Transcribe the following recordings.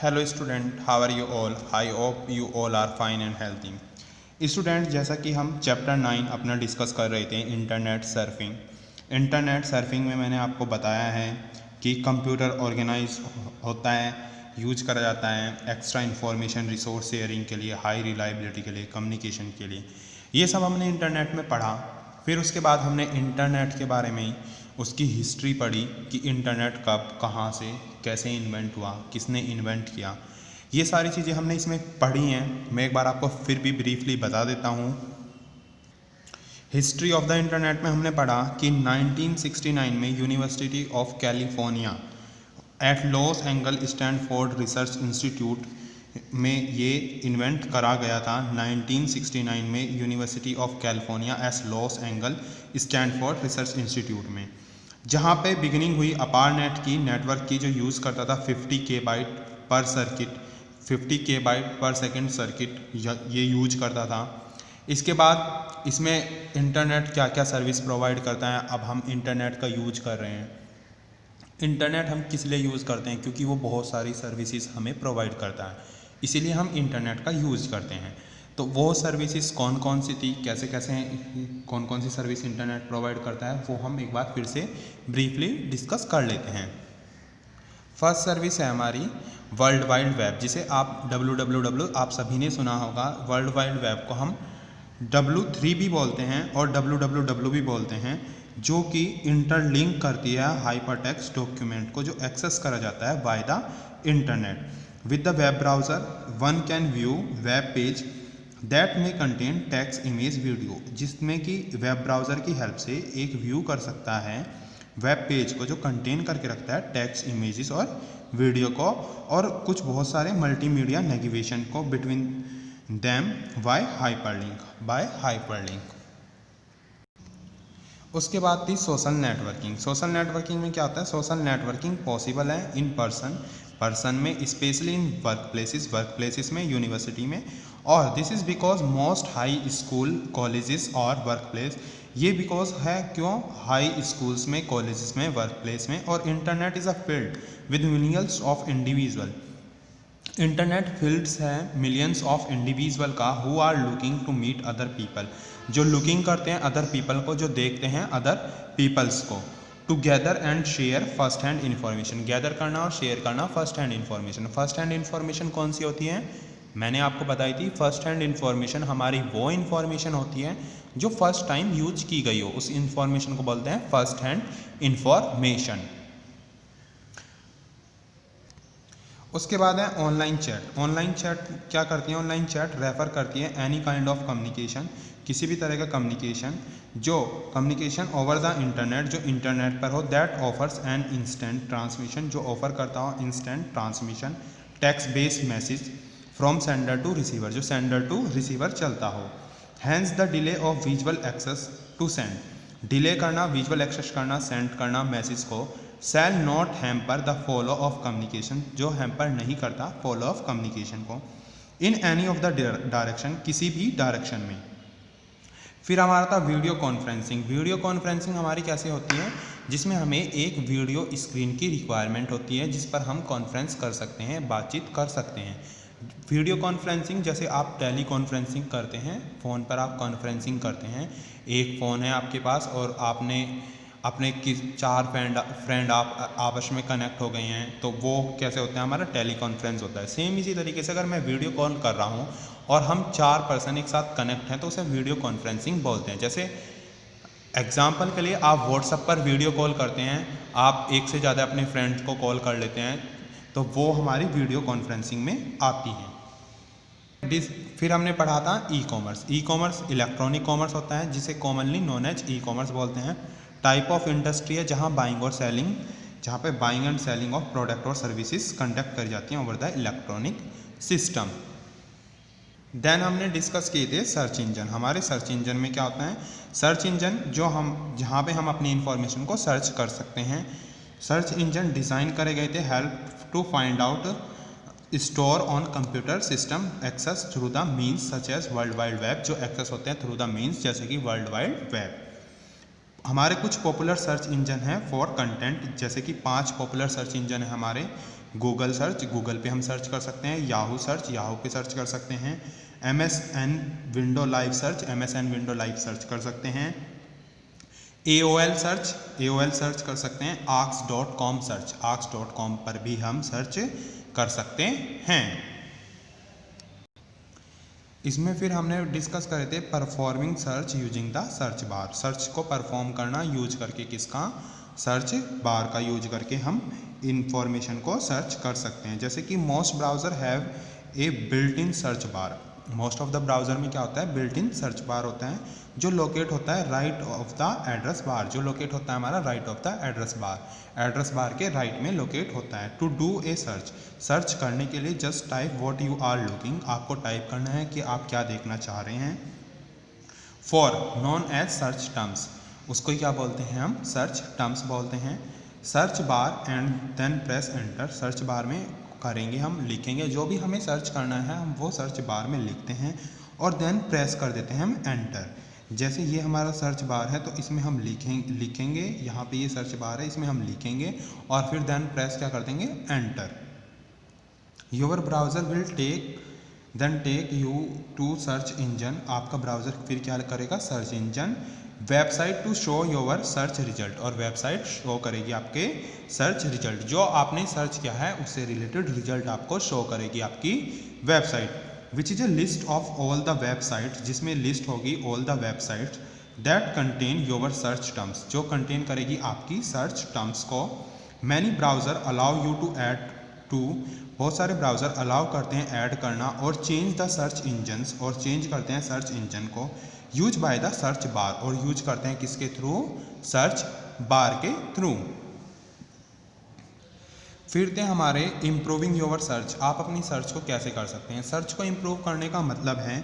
Hello student, how are you all? I hope you all are fine and healthy. Student, जैसा कि हम chapter 9 अपना discuss कर रहे थे इंटरनेट सर्फिंग। इंटरनेट सर्फिंग में मैंने आपको बताया है कि कंप्यूटर ऑर्गेनाइज होता है, यूज करा जाता है एक्स्ट्रा इंफॉर्मेशन रिसोर्स शेयरिंग के लिए, हाई रिलायबिलिटी के लिए, कम्युनिकेशन के लिए। ये सब हमने इंटरनेट में पढ़ा। फिर उसके बाद हमने इंटरनेट के बारे में उसकी हिस्ट्री पढ़ी कि इंटरनेट कब, कहाँ से, कैसे इन्वेंट हुआ, किसने इन्वेंट किया। ये सारी चीज़ें हमने इसमें पढ़ी हैं। मैं एक बार आपको फिर भी ब्रीफली बता देता हूँ। हिस्ट्री ऑफ द इंटरनेट में हमने पढ़ा कि 1969 में University of California at Los Angeles Stanford Research Institute में ये इन्वेंट करा गया था। 1969 में University of California as Los Angeles Stanford Research Institute में, जहाँ पे बिगिनिंग हुई अपारनेट की, नेटवर्क की, जो यूज़ करता था 50 KB पर सर्किट, 50 KB पर सेकेंड सर्किट ये यूज करता था। इसके बाद इसमें इंटरनेट क्या क्या सर्विस प्रोवाइड करता है। अब हम इंटरनेट का यूज कर रहे हैं। इंटरनेट हम किस लिए यूज़ करते हैं? क्योंकि वो बहुत सारी सर्विसेज हमें प्रोवाइड करता है, इसीलिए हम इंटरनेट का यूज़ करते हैं। तो वो सर्विसेज कौन कौन सी थी, कैसे कैसे कौन कौन सी सर्विस इंटरनेट प्रोवाइड करता है, वो हम एक बार फिर से ब्रीफली डिस्कस कर लेते हैं। फर्स्ट सर्विस है हमारी वर्ल्ड वाइड वेब, जिसे आप www आप सभी ने सुना होगा। वर्ल्ड वाइड वेब को हम W3 भी बोलते हैं और www भी बोलते हैं, जो कि इंटरलिंक करती है हाइपरटेक्स्ट डॉक्यूमेंट को, जो एक्सेस करा जाता है by the internet. With the web browser one can view web page that में कंटेन टेक्स्ट, इमेज, वीडियो, जिसमें कि वेब ब्राउज़र की हेल्प से एक व्यू कर सकता है वेब पेज को, जो कंटेन करके रखता है टेक्स्ट, इमेजेस और वीडियो को, और कुछ बहुत सारे मल्टीमीडिया नेविगेशन को बिटवीन देम बाय हाइपरलिंक। उसके बाद थी सोशल नेटवर्किंग। सोशल नेटवर्किंग में क्या होता है? सोशल नेटवर्किंग पॉसिबल है इन पर्सन में, स्पेशली इन वर्क प्लेसेस में, यूनिवर्सिटी में। और this is because most high school, colleges और वर्क प्लेस, ये बिकॉज है क्यों? हाई स्कूल्स में, कॉलेजेस में, वर्क प्लेस में। और internet is a field with millions of individual, internet fields हैं मिलियंस ऑफ इंडिविजुअल का, who are looking to meet other people, जो लुकिंग करते हैं अदर पीपल को, जो देखते हैं अदर पीपल्स को, to gather and share first hand information, gather करना और शेयर करना first hand information. First hand information कौन सी होती है? मैंने आपको बताई थी, फर्स्ट हैंड इन्फॉर्मेशन हमारी वो इन्फॉर्मेशन होती है जो फर्स्ट टाइम यूज की गई हो, उस इन्फॉर्मेशन को बोलते हैं फर्स्ट हैंड इन्फॉर्मेशन। उसके बाद है ऑनलाइन चैट। ऑनलाइन चैट क्या करती है? ऑनलाइन चैट रेफर करती है एनी काइंड ऑफ कम्युनिकेशन, किसी भी तरह का कम्युनिकेशन, जो कम्युनिकेशन ओवर द इंटरनेट, जो इंटरनेट पर हो, that offers an instant transmission, जो ऑफर करता हो instant transmission, text based message from sender to receiver, जो सेंडर टू रिसीवर चलता हो। Hence the delay of visual access to send, delay करना, विजुअल एक्सेस करना, सेंड करना मैसेज को, shall not hamper the flow of communication, जो hamper नहीं करता फ्लो ऑफ कम्युनिकेशन को, in any of the direction, किसी भी डायरेक्शन में। फिर हमारा था वीडियो कॉन्फ्रेंसिंग। वीडियो कॉन्फ्रेंसिंग हमारी कैसे होती है? जिसमें हमें एक वीडियो स्क्रीन की रिक्वायरमेंट होती है, जिस पर हम कॉन्फ्रेंस कर सकते हैं, बातचीत कर सकते हैं। वीडियो कॉन्फ्रेंसिंग जैसे आप टेली कॉन्फ्रेंसिंग करते हैं, फ़ोन पर आप कॉन्फ्रेंसिंग करते हैं, एक फ़ोन है आपके पास और आपने अपने चार फ्रेंड आप आपस में कनेक्ट हो गए हैं, तो वो कैसे होता है? हमारा टेली कॉन्फ्रेंस होता है। सेम इसी तरीके से अगर मैं वीडियो कॉल कर रहा हूँ और हम 4 पर्सन एक साथ कनेक्ट हैं, तो उसे वीडियो कॉन्फ्रेंसिंग बोलते हैं। जैसे एग्जाम्पल के लिए आप व्हाट्सएप पर वीडियो कॉल करते हैं, आप एक से ज़्यादा अपने फ्रेंड्स को कॉल कर लेते हैं, तो वो हमारी वीडियो कॉन्फ्रेंसिंग में आती है। फिर हमने पढ़ा था e commerce. E commerce electronic commerce होता है, जिसे commonly known as e commerce बोलते हैं। टाइप ऑफ इंडस्ट्री है जहाँ बाइंग और सेलिंग, जहाँ पे buying and selling of product और सर्विसेज कंडक्ट करी जाती हैं over the electronic system. Then हमने डिस्कस किए थे सर्च इंजन। हमारे सर्च इंजन में क्या होता है? सर्च इंजन जो हम, जहाँ पे हम अपनी इंफॉर्मेशन को सर्च कर सकते हैं। सर्च इंजन डिज़ाइन करे गए थे help to find out, store on computer system, access through the means such as world wide web, जो एक्सेस होते हैं थ्रू द मीन्स जैसे कि वर्ल्ड वाइड वेब। हमारे कुछ पॉपुलर सर्च इंजन हैं फॉर कंटेंट, जैसे कि 5 पॉपुलर सर्च इंजन है हमारे। गूगल सर्च, गूगल पे हम सर्च कर सकते हैं। याहू सर्च, याहू पे सर्च कर सकते हैं। MSN window live search, MSN window live search कर सकते हैं। AOL सर्च, AOL सर्च कर सकते हैं। Ask.com सर्च, Ask.com पर भी हम सर्च कर सकते हैं। इसमें फिर हमने डिस्कस करे थे performing search using the search bar, search को परफॉर्म करना यूज करके, किसका, सर्च बार का यूज करके हम इंफॉर्मेशन को सर्च कर सकते हैं। जैसे कि most browser have a built in search bar, most of the browser में क्या होता है, बिल्ट इन सर्च बार होता है, जो लोकेट होता है right of the address bar, जो लोकेट होता है हमारा right of the address bar, address bar के राइट में लोकेट होता है। To do a search, search करने के लिए just type what you are looking, आपको टाइप करना है कि आप क्या देखना चाह रहे हैं। For known as search terms, उसको क्या बोलते हैं हम, सर्च टर्म्स बोलते हैं। Search bar and then press enter, search bar में करेंगे हम, लिखेंगे जो भी हमें सर्च करना है हम वो सर्च बार में लिखते हैं और देन प्रेस कर देते हैं हम एंटर। जैसे ये हमारा सर्च बार है तो इसमें हम लिखेंगे, यहाँ पे ये सर्च बार है, इसमें हम लिखेंगे और फिर देन प्रेस क्या कर देंगे, enter. Your browser will take you to search engine, आपका ब्राउज़र फिर क्या करेगा, search engine. Website to show your search result, और वेबसाइट शो करेगी आपके सर्च रिजल्ट, जो आपने सर्च किया है उससे रिलेटेड रिजल्ट आपको शो करेगी आपकी website. Which is a list of all the website, जिसमें लिस्ट होगी all the website that contain your search terms, जो कंटेन करेगी आपकी सर्च टर्म्स को। Many browser allow you to add to, बहुत सारे ब्राउज़र अलाउ करते हैं ऐड करना, और चेंज द सर्च इंजन्स, और चेंज करते हैं सर्च इंजन को। Use by the search bar, और यूज करते हैं किसके थ्रू, सर्च बार के थ्रू। फिर थे हमारे इम्प्रूविंग योर सर्च, आप अपनी सर्च को कैसे कर सकते हैं। सर्च को इम्प्रूव करने का मतलब है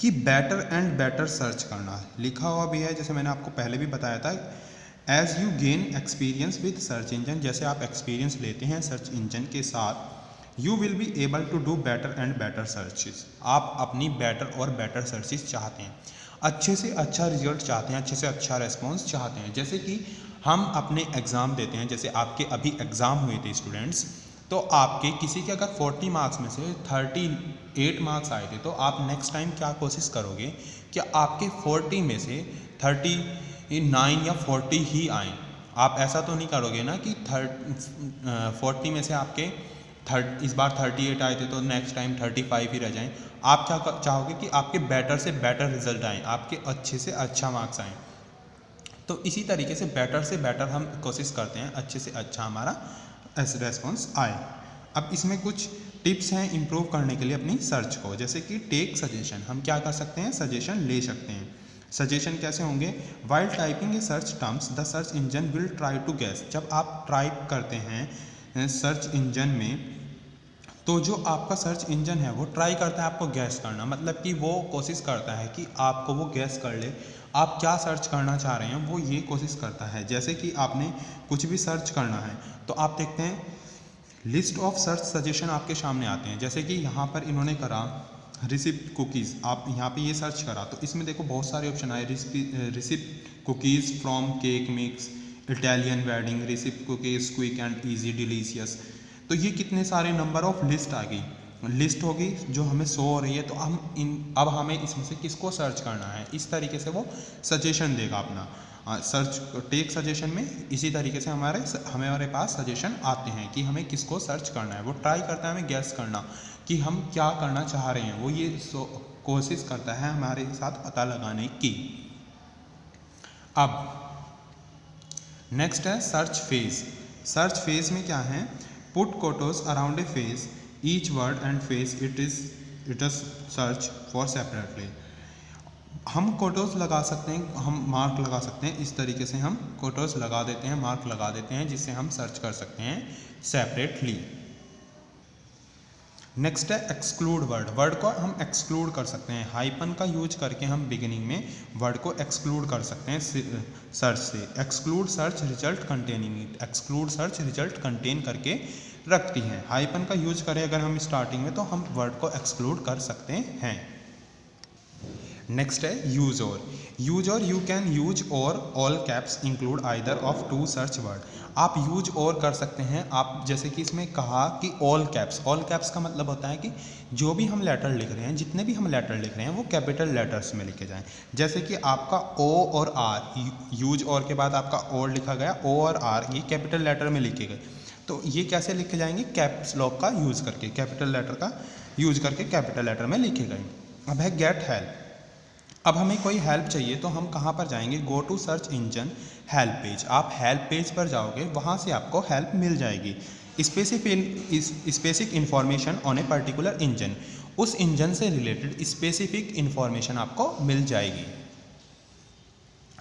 कि बेटर एंड बेटर सर्च करना, लिखा हुआ भी है, जैसे मैंने आपको पहले भी बताया था। As you gain experience with search engine, जैसे आप एक्सपीरियंस लेते हैं सर्च इंजन के साथ, you will be able to do better and better searches, आप अपनी बेटर और बेटर सर्चेस चाहते हैं, अच्छे से अच्छा रिजल्ट चाहते हैं, अच्छे से अच्छा रेस्पॉन्स चाहते हैं। जैसे कि हम अपने एग्ज़ाम देते हैं, जैसे आपके अभी एग्ज़ाम हुए थे स्टूडेंट्स, तो आपके किसी के अगर 40 मार्क्स में से 38 मार्क्स आए थे, तो आप नेक्स्ट टाइम क्या कोशिश करोगे कि आपके 40 में से 39 या 40 ही आएँ। आप ऐसा तो नहीं करोगे ना कि 40 में से आपके इस बार 38 आए थे तो नेक्स्ट टाइम 35 ही रह जाएं। आप क्या चाहोगे कि आपके बेटर से बेटर रिजल्ट आएँ, आपके अच्छे से अच्छा मार्क्स आएँ। तो इसी तरीके से बेटर हम कोशिश करते हैं अच्छे से अच्छा हमारा रेस्पॉन्स आए। अब इसमें कुछ टिप्स हैं इम्प्रूव करने के लिए अपनी सर्च को, जैसे कि टेक सजेशन, हम क्या कर सकते हैं, सजेशन ले सकते हैं। सजेशन कैसे होंगे, while typing a search terms the search engine will try to guess, जब आप टाइप करते हैं सर्च इंजन में तो जो आपका सर्च इंजन है वो ट्राई करता है आपको गैस करना, मतलब कि वो कोशिश करता है कि आपको वो गैस कर ले आप क्या सर्च करना चाह रहे हैं, वो ये कोशिश करता है। जैसे कि आपने कुछ भी सर्च करना है तो आप देखते हैं लिस्ट ऑफ सर्च सजेशन आपके सामने आते हैं, जैसे कि यहाँ पर इन्होंने करा रिसिप्ट कुकीज़, आप यहाँ पे ये सर्च करा तो इसमें देखो बहुत सारे ऑप्शन आए, receipt cookies from cake mix, Italian wedding, receipt cookies quick and easy delicious, तो ये कितने सारे नंबर ऑफ लिस्ट आ गई, लिस्ट होगी जो हमें शो हो रही है। तो हम अब हमें इसमें से किसको सर्च करना है, इस तरीके से वो सजेशन देगा अपना सर्च टेक सजेशन में। इसी तरीके से हमारे पास सजेशन आते हैं कि हमें किसको सर्च करना है, वो ट्राई करता है हमें गैस करना कि हम क्या करना चाह रहे हैं, वो ये कोशिश करता है हमारे साथ पता लगाने की। अब नेक्स्ट है सर्च फेज। सर्च फेज में क्या है, put quotes around a phrase, each word and phrase it is search for separately. हम कोटोस लगा सकते हैं, हम मार्क लगा सकते हैं, इस तरीके से हम कोटोस लगा देते हैं, मार्क लगा देते हैं, जिससे हम सर्च कर सकते हैं सेपरेटली। नेक्स्ट है एक्सक्लूड वर्ड, वर्ड को हम एक्सक्लूड कर सकते हैं, हाइपन का यूज करके हम बिगिनिंग में वर्ड को एक्सक्लूड कर सकते हैं सर्च से। Exclude search result containing it, exclude search result contain करके रखती हैं, हाइपन का यूज करें अगर हम स्टार्टिंग में तो हम वर्ड को एक्सक्लूड कर सकते हैं। नेक्स्ट है use or, use or you can use or all caps include either of two search word. आप यूज और कर सकते हैं, आप जैसे कि इसमें कहा कि ऑल कैप्स का मतलब होता है कि जो भी हम लेटर लिख रहे हैं, जितने भी हम लेटर लिख रहे हैं वो कैपिटल लेटर्स में लिखे जाएं। जैसे कि आपका ओ और आर, यूज और के बाद आपका और लिखा गया, ओ और आर ये कैपिटल लेटर में लिखे गए, तो ये कैसे लिखे जाएंगे? कैप्स लॉक का यूज़ करके, कैपिटल लेटर का यूज करके कैपिटल लेटर में लिखे गए। अब है गेट हेल्प। अब हमें कोई हेल्प चाहिए तो हम कहाँ पर जाएंगे? Go to search engine help page. आप हेल्प पेज पर जाओगे, वहाँ से आपको हेल्प मिल जाएगी। Specific information on a particular engine, उस इंजन से रिलेटेड स्पेसिफिक इंफॉर्मेशन आपको मिल जाएगी।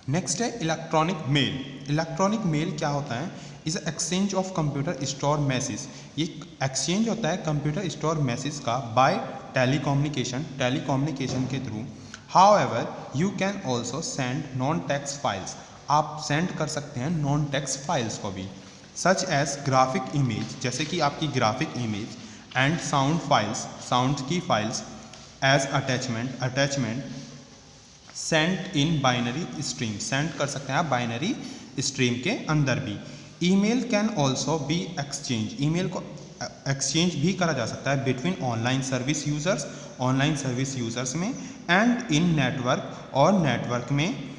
नेक्स्ट है इलेक्ट्रॉनिक मेल। इलेक्ट्रॉनिक मेल क्या होता है? Is exchange of computer store message. ये एक्सचेंज होता है कंप्यूटर स्टोर मैसेज का बाय टेलीकम्युनिकेशन के through. However, you can also send non-text files. आप सेंड कर सकते हैं नॉन टेक्स्ट फाइल्स को भी, सच एज ग्राफिक इमेज, जैसे कि आपकी graphic image, and sound files, sound की files, as attachment send in binary stream, send कर सकते हैं आप बाइनरी स्ट्रीम के अंदर भी। Email can also be exchange, email को एक्सचेंज भी करा जा सकता है बिटवीन ऑनलाइन सर्विस यूज़र्स में, एंड इन नेटवर्क और नेटवर्क में,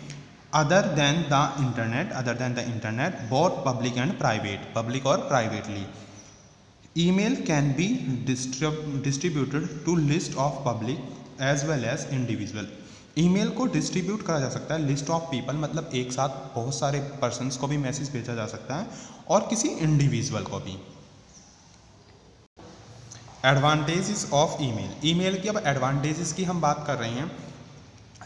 other than the internet both public and private, public और privately. Email can be distributed to list of public as well as individual. Email को distribute करा जा सकता है list of people, मतलब एक साथ बहुत सारे पर्सन्स को भी मैसेज भेजा जा सकता है और किसी इंडिविजुअल को भी। Advantages of email. ईमेल की अब एडवांटेजेस की हम बात कर रहे हैं।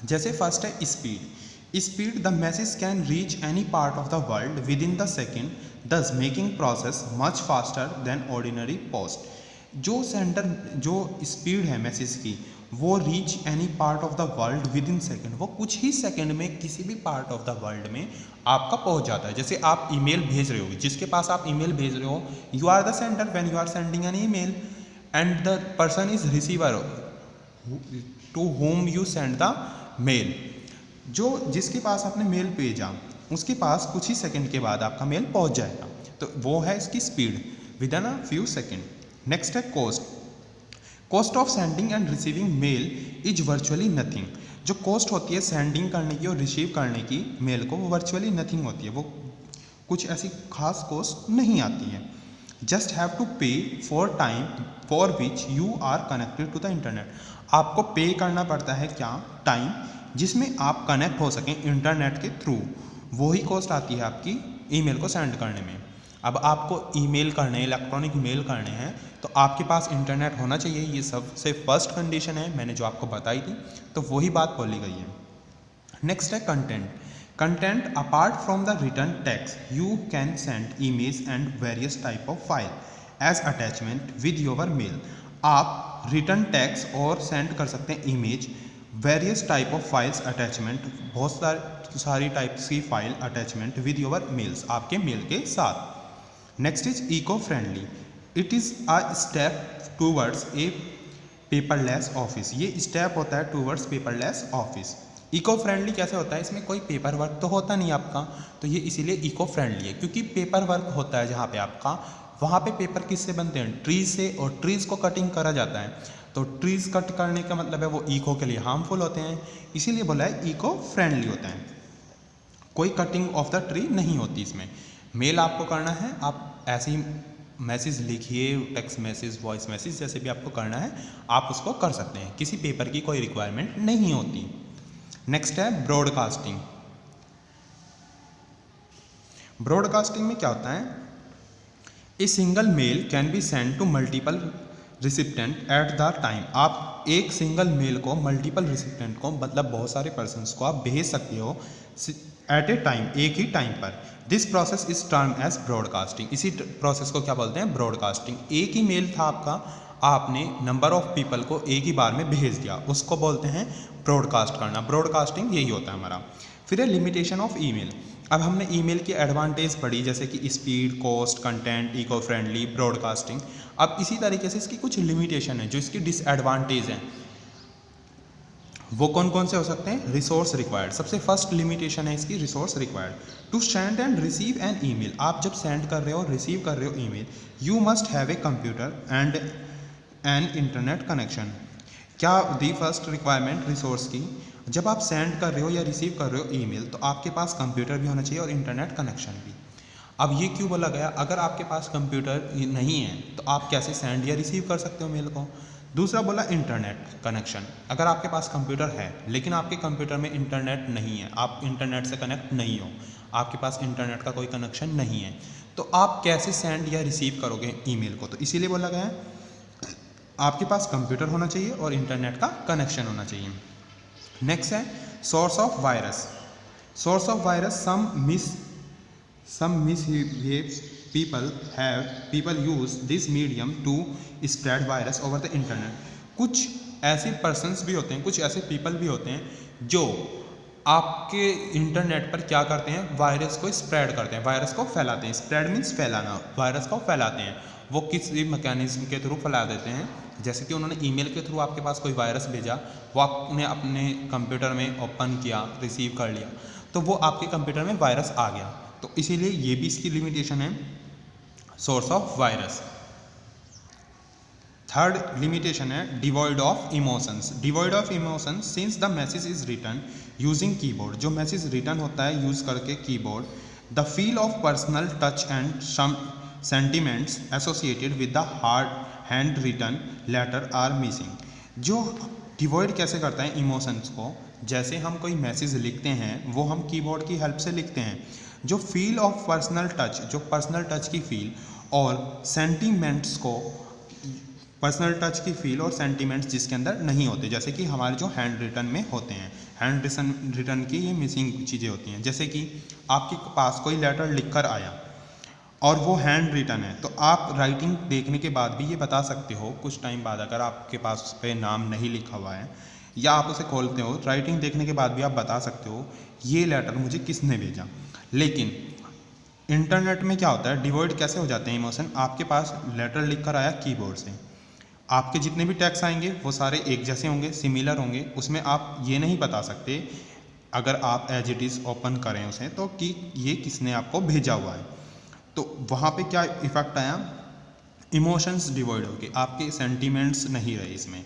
जैसे फर्स्ट है speed, the message can reach any part of the world with in the second, दस making process much faster than ordinary post. जो स्पीड है मैसेज की, वो reach any part of the world with in second, वो कुछ ही second में किसी भी पार्ट ऑफ द वर्ल्ड में आपका पहुंच जाता है। जैसे आप ईमेल भेज रहे हो, जिसके पास आप ईमेल भेज रहे हो, you are the sender when you are sending an email, and the person is receiver to whom you send the mail। जिसके पास आपने मेल भेजा, उसके पास कुछ ही सेकंड के बाद आपका मेल पहुंच जाएगा, तो वो है इसकी speed, within a few second. Next है cost of sending and receiving mail is virtually nothing. जो कॉस्ट होती है सेंडिंग करने की और रिसीव करने की मेल को, वो वर्चुअली नथिंग होती है, वो कुछ ऐसी खास कॉस्ट नहीं आती है। Just have to pay for time for which you are connected to the internet. आपको पे करना पड़ता है क्या? टाइम, जिसमें आप कनेक्ट हो सकें इंटरनेट के थ्रू, वही कॉस्ट आती है आपकी ईमेल को सेंड करने में। अब आपको ईमेल करने, इलेक्ट्रॉनिक मेल करने हैं, तो आपके पास इंटरनेट होना चाहिए, ये सबसे फर्स्ट कंडीशन है, मैंने जो आपको बताई थी, तो वही बात बोली गई है। नेक्स्ट है content. Apart from the return text you can send image and various type of file as attachment with your mail. आप रिटर्न टेक्स्ट और सेंड कर सकते हैं image, various type of files attachment, बहुत सारी टाइप्स की file attachment with your mails, आपके mail के साथ। Next is eco friendly. It is a step towards a paperless office. ये स्टेप होता है towards paperless office. Eco friendly कैसे होता है? इसमें कोई पेपर वर्क तो होता नहीं आपका, तो ये इसीलिए इको फ्रेंडली है, क्योंकि पेपर वर्क होता है जहाँ पे आपका, वहाँ पे पेपर किससे बनते हैं? ट्रीज से, और ट्रीज़ को कटिंग करा जाता है, तो ट्रीज़ कट करने का मतलब है वो इको के लिए हार्मफुल होते हैं, इसीलिए बोला है इको फ्रेंडली होता है। कोई कटिंग ऑफ द ट्री नहीं होती इसमें। मेल आपको करना है, आप ऐसे ही मैसेज लिखिए, टेक्स्ट मैसेज, वॉइस मैसेज, जैसे भी आपको करना है आप उसको कर सकते हैं, किसी पेपर की कोई रिक्वायरमेंट नहीं होती। नेक्स्ट है ब्रॉडकास्टिंग। ब्रॉडकास्टिंग में क्या होता है? A single mail can be send to multiple recipient at the time. आप एक सिंगल मेल को मल्टीपल रिसिप्टेंट को, मतलब बहुत सारे पर्सन्स को आप भेज सकते हो एट ए टाइम, एक ही टाइम पर। This process is term as broadcasting. इसी प्रोसेस को क्या बोलते हैं? ब्रॉडकास्टिंग। एक ही मेल था आपका, आपने नंबर ऑफ पीपल को एक ही बार में भेज दिया, उसको बोलते हैं ब्रॉडकास्ट करना। ब्रॉडकास्टिंग यही होता है हमारा। फिर है लिमिटेशन ऑफ ईमेल। अब हमने ईमेल की एडवांटेज पढ़ी, जैसे कि speed, cost, content, eco friendly, broadcasting. अब इसी तरीके से इसकी कुछ लिमिटेशन है जो इसकी डिसएडवांटेज हैं। वो कौन कौन से हो सकते हैं? रिसोर्स रिक्वायर्ड, सबसे फर्स्ट लिमिटेशन है इसकी resource required. To send and receive an email, आप जब सेंड कर रहे हो और रिसीव कर रहे हो email, you must have a computer and an internet connection. क्या दी फर्स्ट रिक्वायरमेंट रिसोर्स की, जब आप सेंड कर रहे हो या रिसीव कर रहे हो ईमेल, तो आपके पास कंप्यूटर भी होना चाहिए और इंटरनेट कनेक्शन भी। अब ये क्यों बोला गया? अगर आपके पास कंप्यूटर नहीं है तो आप कैसे सेंड या रिसीव कर सकते हो मेल को? दूसरा बोला इंटरनेट कनेक्शन, अगर आपके पास कंप्यूटर है लेकिन आपके कंप्यूटर में इंटरनेट नहीं है, आप इंटरनेट से कनेक्ट नहीं हो, आपके पास इंटरनेट का कोई कनेक्शन नहीं है, तो आप कैसे सेंड या रिसीव करोगे ईमेल को? तो इसीलिए बोला गया है आपके पास कंप्यूटर होना चाहिए और इंटरनेट का कनेक्शन होना चाहिए। नेक्स्ट है source of virus. Source of virus, some misbehaved people use this medium to spread virus over the internet। कुछ ऐसे पर्सन्स भी होते हैं, कुछ ऐसे पीपल भी होते हैं जो आपके इंटरनेट पर क्या करते हैं? वायरस को स्प्रेड करते हैं, वायरस को फैलाते हैं। स्प्रेड मीन्स फैलाना, वायरस को फैलाते हैं। वो किसी मैकेनिज्म के थ्रू फैला देते हैं, जैसे कि उन्होंने ईमेल के थ्रू आपके पास कोई वायरस भेजा, वो आपने अपने कंप्यूटर में ओपन किया, रिसीव कर लिया, तो वो आपके कंप्यूटर में वायरस आ गया। तो इसीलिए ये भी इसकी लिमिटेशन है, source of virus. Third limitation है devoid of emotions. Devoid of emotions, since the message is written using keyboard, जो मैसेज रिटन होता है यूज करके keyboard, the feel of personal touch and some sentiments associated with the hard hand written letter are missing. जो devoid कैसे करता है emotions को, जैसे हम कोई मैसेज लिखते हैं वो हम कीबोर्ड की हेल्प से लिखते हैं, जो फील ऑफ पर्सनल टच, जो पर्सनल टच की फील और सेंटीमेंट्स को, पर्सनल टच की फील और सेंटीमेंट्स जिसके अंदर नहीं होते, जैसे कि हमारे जो हैंड रिटन में होते हैं, हैंड रिटन की ये मिसिंग चीज़ें होती हैं। जैसे कि आपके पास कोई लेटर लिखकर आया और वो हैंड रिटन है, तो आप राइटिंग देखने के बाद भी ये बता सकते हो कुछ टाइम बाद, अगर आपके पास उस पर नाम नहीं लिखा हुआ है या आप उसे खोलते हो, राइटिंग देखने के बाद भी आप बता सकते हो ये लेटर मुझे किसने भेजा। लेकिन इंटरनेट में क्या होता है, डिवॉइड कैसे हो जाते हैं इमोशन? आपके पास लेटर लिखकर आया कीबोर्ड से, आपके जितने भी टेक्स्ट आएंगे वो सारे एक जैसे होंगे, सिमिलर होंगे, उसमें आप ये नहीं बता सकते अगर आप एज इट इज़ ओपन करें उसे तो कि ये किसने आपको भेजा हुआ है। तो वहाँ पे क्या इफेक्ट आया? इमोशंस डिवॉइड हो गए, आपके सेंटीमेंट्स नहीं रहे इसमें।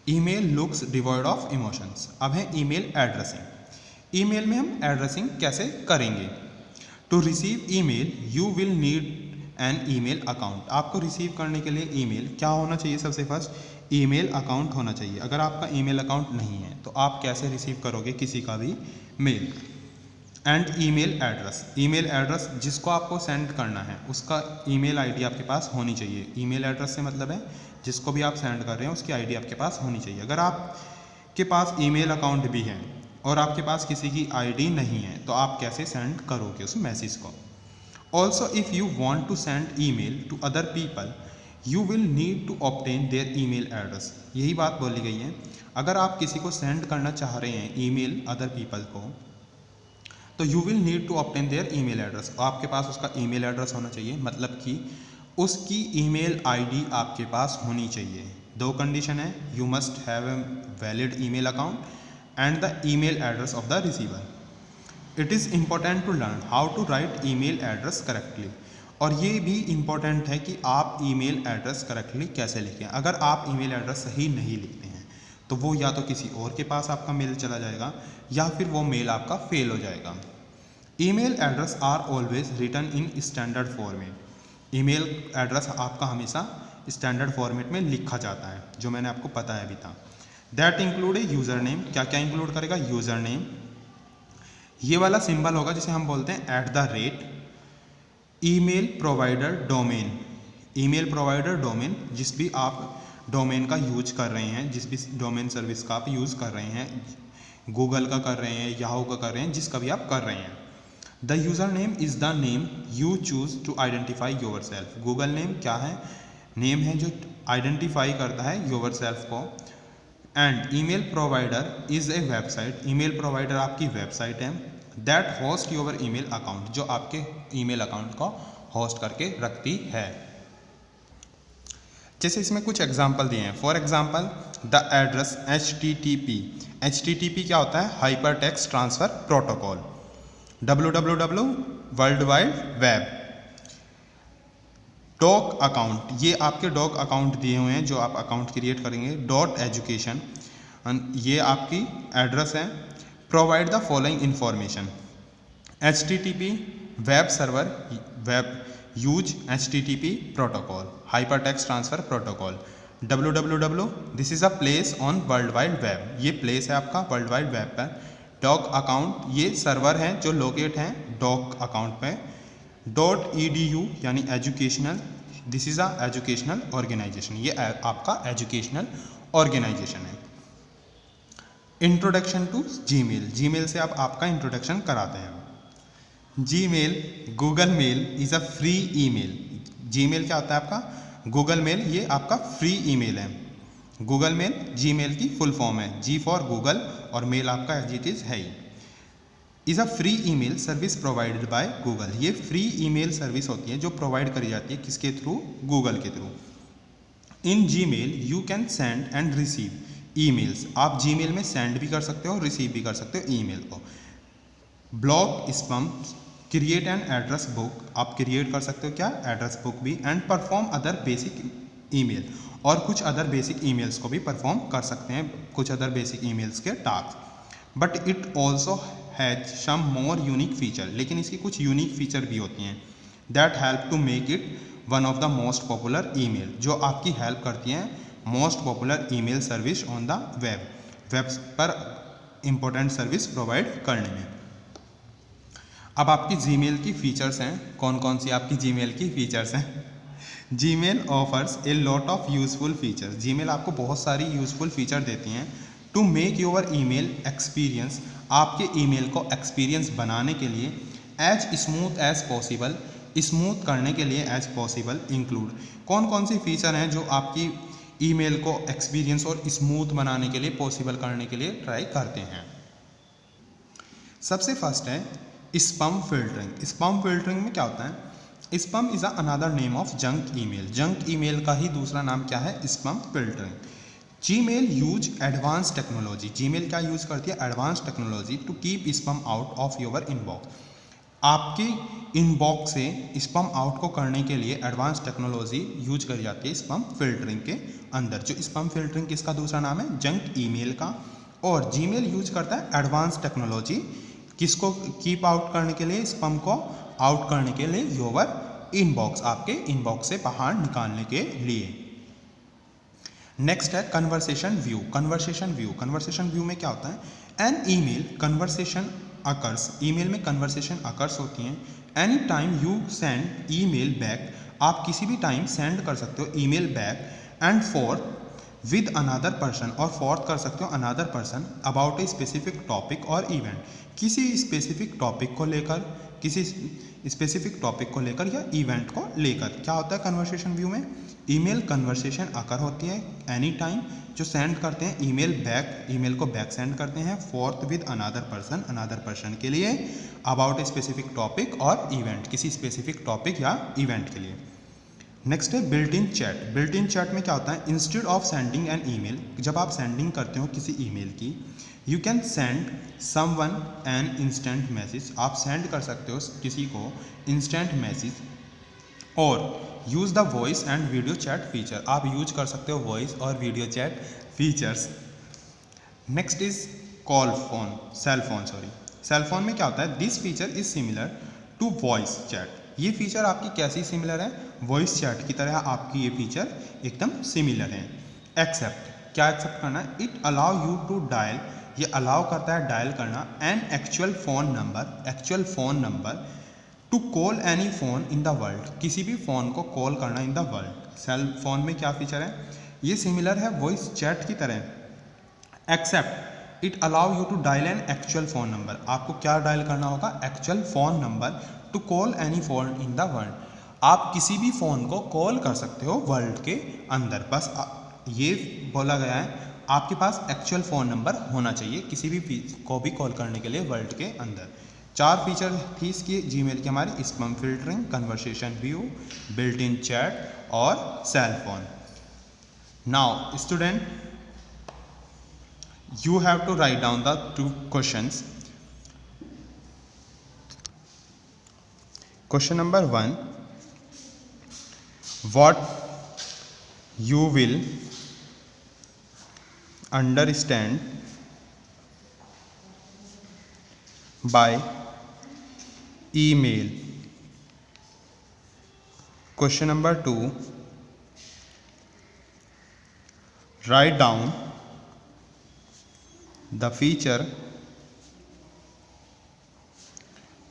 Email looks devoid of emotions. अब है ईमेल एड्रेसिंग। ईमेल में हम एड्रेसिंग कैसे करेंगे? To receive email you will need an email account. आपको रिसीव करने के लिए ईमेल क्या होना चाहिए? सबसे फर्स्ट ईमेल अकाउंट होना चाहिए। अगर आपका ईमेल अकाउंट नहीं है तो आप कैसे रिसीव करोगे किसी का भी mail? And email address, email address जिसको आपको सेंड करना है उसका ईमेल आईडी आपके पास होनी चाहिए। ईमेल एड्रेस से मतलब है जिसको भी आप सेंड कर रहे हैं उसकी आईडी आपके पास होनी चाहिए। अगर आपके पास ईमेल अकाउंट भी है और आपके पास किसी की आईडी नहीं है तो आप कैसे सेंड करोगे उस मैसेज को? Also if you want to send email to other people you will need to obtain their email address. यही बात बोली गई है, अगर आप किसी को सेंड करना चाह रहे हैं ईमेल अदर पीपल को, तो you will need to obtain their email address. आपके पास उसका ईमेल एड्रेस होना चाहिए, मतलब कि उसकी ईमेल आईडी आपके पास होनी चाहिए। दो कंडीशन है, you must have a valid email account and the email address of the receiver. It is important to learn how to write email address correctly. और ये भी इम्पॉर्टेंट है कि आप ईमेल एड्रेस करेक्टली कैसे लिखें। अगर आप ईमेल एड्रेस सही नहीं लिखते हैं तो वो या तो किसी और के पास आपका मेल चला जाएगा या फिर वो मेल आपका फेल हो जाएगा। Email address are always written in standard format. Email address आपका हमेशा स्टैंडर्ड फॉर्मेट में लिखा जाता है, जो मैंने आपको बताया भी था। That include A user name. क्या क्या इंक्लूड करेगा? यूज़र नेम, ये वाला सिंबल होगा जिसे हम बोलते हैं @, email provider domain, email provider domain, जिस भी आप डोमेन का यूज कर रहे हैं, जिस भी डोमेन सर्विस का आप यूज़ कर रहे हैं, गूगल का कर रहे हैं, याहू का कर रहे हैं, जिसका भी आप कर रहे हैं। The user name is the name you choose to identify your self. Google name क्या है? नेम है जो आइडेंटिफाई करता है योर सेल्फ को। And email provider is a website. Email provider आपकी वेबसाइट है that host your email account, जो आपके ईमेल अकाउंट को होस्ट करके रखती है। जैसे इसमें कुछ एग्जाम्पल दिए हैं। For example the address HTTP क्या होता है? Hyper text transfer protocol. www world wide web. Doc account, ये आपके डॉक अकाउंट दिए हुए हैं जो आप अकाउंट क्रिएट करेंगे। .education, ये आपकी एड्रेस है। Provide the following information. HTTP web server, web use HTTP protocol, hyper text transfer protocol. www this is a place on world wide web, ये प्लेस है आपका वर्ल्ड वाइड वेब पर। Doc account, ये server हैं जो locate हैं doc account पे। .edu यानी educational, this is a educational organization, ये आपका एजुकेशनल ऑर्गेनाइजेशन है। इंट्रोडक्शन टू जीमेल से आप आपका इंट्रोडक्शन कराते हैं। Gmail, Google mail is a free email. Gmail क्या होता है आपका? गूगल मेल, ये आपका फ्री ईमेल है। गूगल मेल जीमेल की फुल फॉर्म है, जी फॉर गूगल और मेल आपका एज इट इज़ है ही। Is a free email service provided by Google, ये फ्री ईमेल सर्विस होती है जो प्रोवाइड करी जाती है किसके थ्रू? गूगल के through. In Gmail you can send and receive emails, आप जीमेल में सेंड भी कर सकते हो और रिसीव भी कर सकते हो ईमेल को। Block spam, create an address book, आप क्रिएट कर सकते हो क्या? एड्रेस बुक भी। And perform other basic email, और कुछ अदर बेसिक ईमेल्स को भी परफॉर्म कर सकते हैं, कुछ अदर बेसिक ईमेल्स के task. But it also has some more unique feature, लेकिन इसकी कुछ यूनिक फीचर भी होती हैं। That help to make it one of the most popular email, जो आपकी हेल्प करती हैं most popular email service on the web, web पर इंपॉर्टेंट सर्विस प्रोवाइड करने में। अब आपकी जीमेल की फीचर्स हैं, कौन कौन सी आपकी जीमेल की फीचर्स हैं? Gmail offers a lot of useful features, Gmail आपको बहुत सारी यूजफुल फीचर देती हैं। To make your email experience, आपके ईमेल को एक्सपीरियंस बनाने के लिए, as smooth as possible, smooth करने के लिए एज पॉसिबल इंक्लूड, कौन कौन सी फीचर हैं जो आपकी ईमेल को एक्सपीरियंस और स्मूथ बनाने के लिए, पॉसिबल करने के लिए ट्राई करते हैं। सबसे फर्स्ट है स्पैम फिल्टरिंग। स्पैम फिल्टरिंग में क्या होता है? Spam is another name of junk email, junk email का ही दूसरा नाम क्या है? Spam filtering. Gmail use advance technology, Gmail क्या यूज करती है? Advance technology to keep spam out of your inbox, आपके इनबॉक्स से स्पैम आउट को करने के लिए एडवांस टेक्नोलॉजी यूज करी जाती है स्पैम फिल्टरिंग के अंदर। जो स्पैम फिल्टरिंग किसका दूसरा नाम है? जंक ईमेल का। और जीमेल यूज करता है एडवांस टेक्नोलॉजी किसको कीप आउट करने के लिए? स्पैम को आउट करने के लिए योर इनबॉक्स, आपके इनबॉक्स से बाहर निकालने के लिए। नेक्स्ट है conversation view. Conversation view, conversation view में क्या होता है? An email conversation occurs, email में कन्वर्सेशन अकर्स होती हैं। Any time you send email back, आप किसी भी टाइम सेंड कर सकते हो email back. And forth with another person, और फोर्थ कर सकते हो another person about a specific topic और इवेंट, किसी स्पेसिफिक टॉपिक को लेकर, किसी स्पेसिफिक टॉपिक को लेकर या इवेंट को लेकर। क्या होता है कन्वर्सेशन व्यू में? ईमेल कन्वर्सेशन अकर होती है एनी टाइम, जो सेंड करते हैं ईमेल बैक, ईमेल को बैक सेंड करते हैं। Fourth with another person, another person के लिए, अबाउट ए स्पेसिफिक टॉपिक और इवेंट, किसी स्पेसिफिक टॉपिक या इवेंट के लिए। नेक्स्ट है built in chat. Built in chat में क्या होता है? Instead of sending an email, जब आप सेंडिंग करते हो किसी ईमेल की, you can send someone an instant message, आप सेंड कर सकते हो किसी को इंस्टेंट मैसेज। और use the voice and video chat feature, आप यूज कर सकते हो वॉइस और video chat features. Next is call phone, cell phone sorry. Cell phone में क्या होता है? This feature is similar to voice chat, ये फीचर आपकी कैसी सिमिलर है? वॉइस चैट की तरह आपकी ये फीचर एकदम सिमिलर है। एक्सेप्ट, क्या एक्सेप्ट करना? It allow you to dial, ये अलाउ करता है डायल करना an actual phone number, actual phone number to call any phone in the world, किसी भी फ़ोन को कॉल करना in the world. Cell phone में क्या फीचर है? ये सिमिलर है वॉइस चैट की तरह। Except it allow you to dial an actual phone number, आपको क्या डायल करना होगा? Actual phone number to call any phone in the world, आप किसी भी फ़ोन को कॉल कर सकते हो वर्ल्ड के अंदर। बस ये बोला गया है आपके पास एक्चुअल फ़ोन नंबर होना चाहिए किसी भी को भी कॉल करने के लिए वर्ल्ड के अंदर। 4 फीचर थी इसकी जीमेल की हमारी: spam filtering, conversation view, built in chat और cell phone. Now, student, you have to write down the two questions. Question number 1, what you will understand by email. Question number 2, write down the feature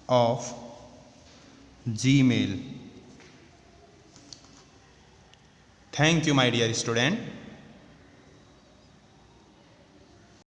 of Gmail. Thank you, my dear student.